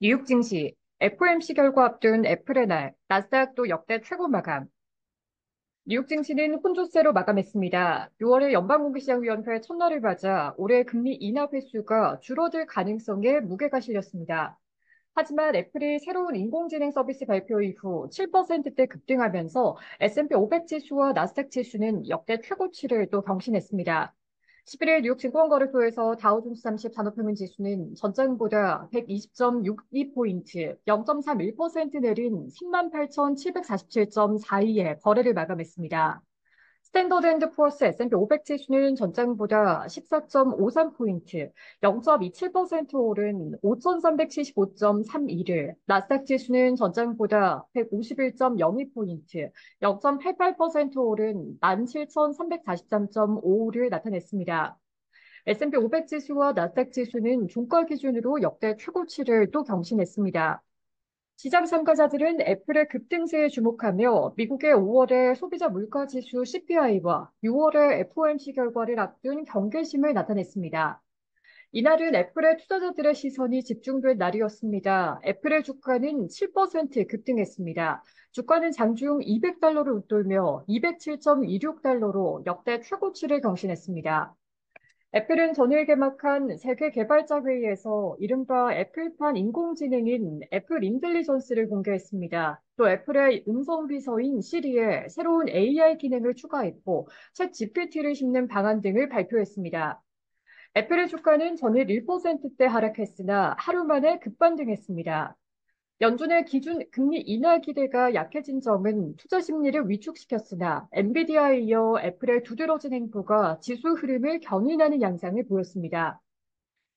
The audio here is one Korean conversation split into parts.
뉴욕 증시, FOMC 결과 앞둔 애플의 날, 나스닥도 역대 최고 마감. 뉴욕 증시는 혼조세로 마감했습니다. 6월에 연방공개시장위원회 첫날을 맞아 올해 금리 인하 횟수가 줄어들 가능성에 무게가 실렸습니다. 하지만 애플이 새로운 인공지능 서비스 발표 이후 7%대 급등하면서 S&P 500 지수와 나스닥 지수는 역대 최고치를 또 경신했습니다. 11일 뉴욕 증권거래소에서 다우존스 30 산업평균 지수는 전장보다 120.62포인트, 0.31% 내린 38,747.42에 거래를 마감했습니다. 스탠더드앤드푸어스 S&P 500 지수는 전장보다 14.53포인트, 0.27% 오른 5,375.31을, 나스닥 지수는 전장보다 151.02포인트, 0.88% 오른 17,343.55를 나타냈습니다. S&P 500 지수와 나스닥 지수는 종가 기준으로 역대 최고치를 또 경신했습니다. 시장 참가자들은 애플의 급등세에 주목하며 미국의 5월의 소비자 물가지수 CPI와 6월의 FOMC 결과를 앞둔 경계심을 나타냈습니다. 이날은 애플의 투자자들의 시선이 집중된 날이었습니다. 애플의 주가는 7% 급등했습니다. 주가는 장중 200달러를 웃돌며 207.26달러로 역대 최고치를 경신했습니다. 애플은 전일 개막한 세계 개발자 회의에서 이른바 애플판 인공지능인 애플 인텔리전스를 공개했습니다. 또 애플의 음성 비서인 시리에 새로운 AI 기능을 추가했고, 챗 GPT를 싣는 방안 등을 발표했습니다. 애플의 주가는 전일 1%대 하락했으나 하루 만에 급반등했습니다. 연준의 기준 금리 인하 기대가 약해진 점은 투자 심리를 위축시켰으나 엔비디아에 이어 애플의 두드러진 행보가 지수 흐름을 견인하는 양상을 보였습니다.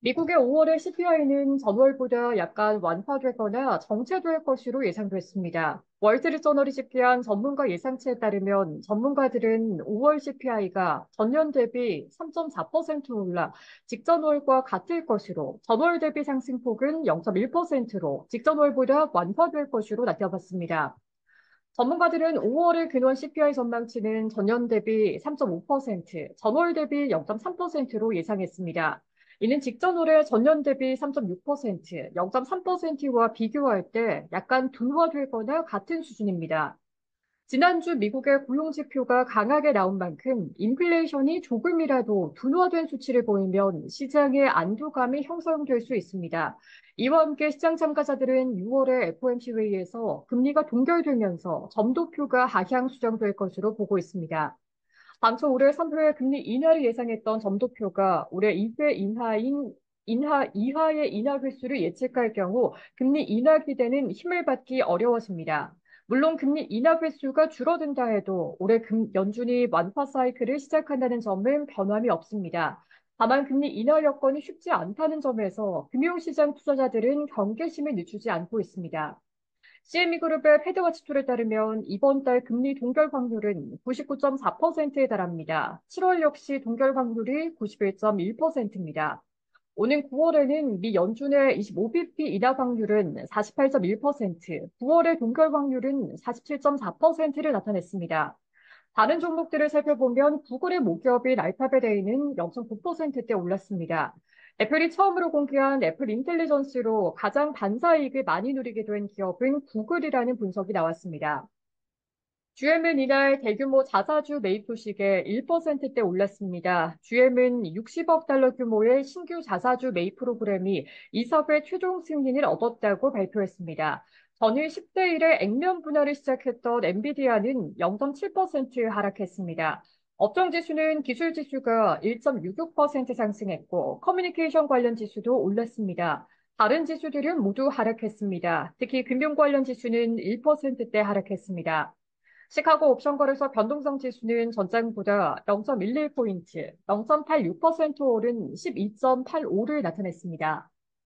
미국의 5월의 CPI는 전월보다 약간 완화되거나 정체될 것으로 예상됐습니다. 월스트리트저널이 집계한 전문가 예상치에 따르면 전문가들은 5월 CPI가 전년 대비 3.4% 올라 직전월과 같을 것으로, 전월 대비 상승폭은 0.1%로 직전월보다 완화될 것으로 나타봤습니다. 전문가들은 5월의 근원 CPI 전망치는 전년 대비 3.5%, 전월 대비 0.3%로 예상했습니다. 이는 직전월의 전년 대비 3.6%, 0.3%와 비교할 때 약간 둔화되거나 같은 수준입니다. 지난주 미국의 고용지표가 강하게 나온 만큼 인플레이션이 조금이라도 둔화된 수치를 보이면 시장의 안도감이 형성될 수 있습니다. 이와 함께 시장 참가자들은 6월의 FOMC 회의에서 금리가 동결되면서 점도표가 하향 수정될 것으로 보고 있습니다. 당초 올해 3회 금리 인하를 예상했던 점도표가 올해 2회 인하 이하의 인하 횟수를 예측할 경우 금리 인하 기대는 힘을 받기 어려워집니다. 물론 금리 인하 횟수가 줄어든다 해도 올해 연준이 완화 사이클을 시작한다는 점은 변함이 없습니다. 다만 금리 인하 여건이 쉽지 않다는 점에서 금융시장 투자자들은 경계심을 늦추지 않고 있습니다. CME그룹의 패드워치툴에 따르면 이번 달 금리 동결 확률은 99.4%에 달합니다. 7월 역시 동결 확률이 91.1%입니다. 오는 9월에는 미 연준의 25bp 인하 확률은 48.1%, 9월의 동결 확률은 47.4%를 나타냈습니다. 다른 종목들을 살펴보면 구글의 모기업인 알파벳A는 0.9%대 올랐습니다. 애플이 처음으로 공개한 애플 인텔리전스로 가장 반사이익을 많이 누리게 된 기업은 구글이라는 분석이 나왔습니다. GM은 이날 대규모 자사주 매입 소식에 1%대 올랐습니다. GM은 60억 달러 규모의 신규 자사주 매입 프로그램이 이사회 최종 승인을 얻었다고 발표했습니다. 전일 10대 1의 액면 분할을 시작했던 엔비디아는 0.7% 하락했습니다. 업종 지수는 기술 지수가 1.66% 상승했고 커뮤니케이션 관련 지수도 올랐습니다. 다른 지수들은 모두 하락했습니다. 특히 금융 관련 지수는 1%대 하락했습니다. 시카고 옵션 거래소 변동성 지수는 전장보다 0.11포인트, 0.86% 오른 12.85를 나타냈습니다.